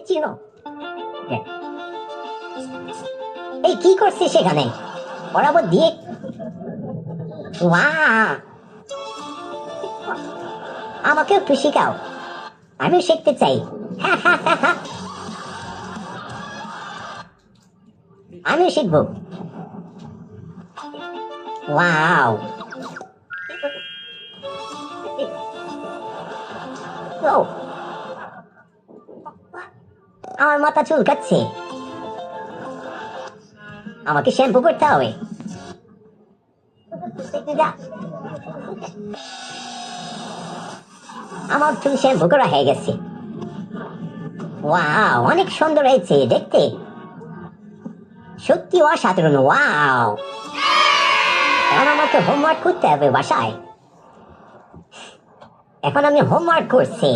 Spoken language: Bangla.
চিনো এই কি করছিস সেখানে বরাবর দিয়ে আমাকে একটু শিখাও আমিও শিখতে চাই আমিও শিখবো ওয়াও আমার মাথা চুলকাচ্ছে আমাকে শ্যাম্পু করতে হবে আমার চুল শ্যাম্পু করা হয়ে গেছে ওয়াও অনেক সুন্দর হয়েছে দেখতে সত্যি অসাধারণ ওয়াও এখন আমাকে হোমওয়ার্ক করতে হবে বাসায় এখন আমি হোমওয়ার্ক করছি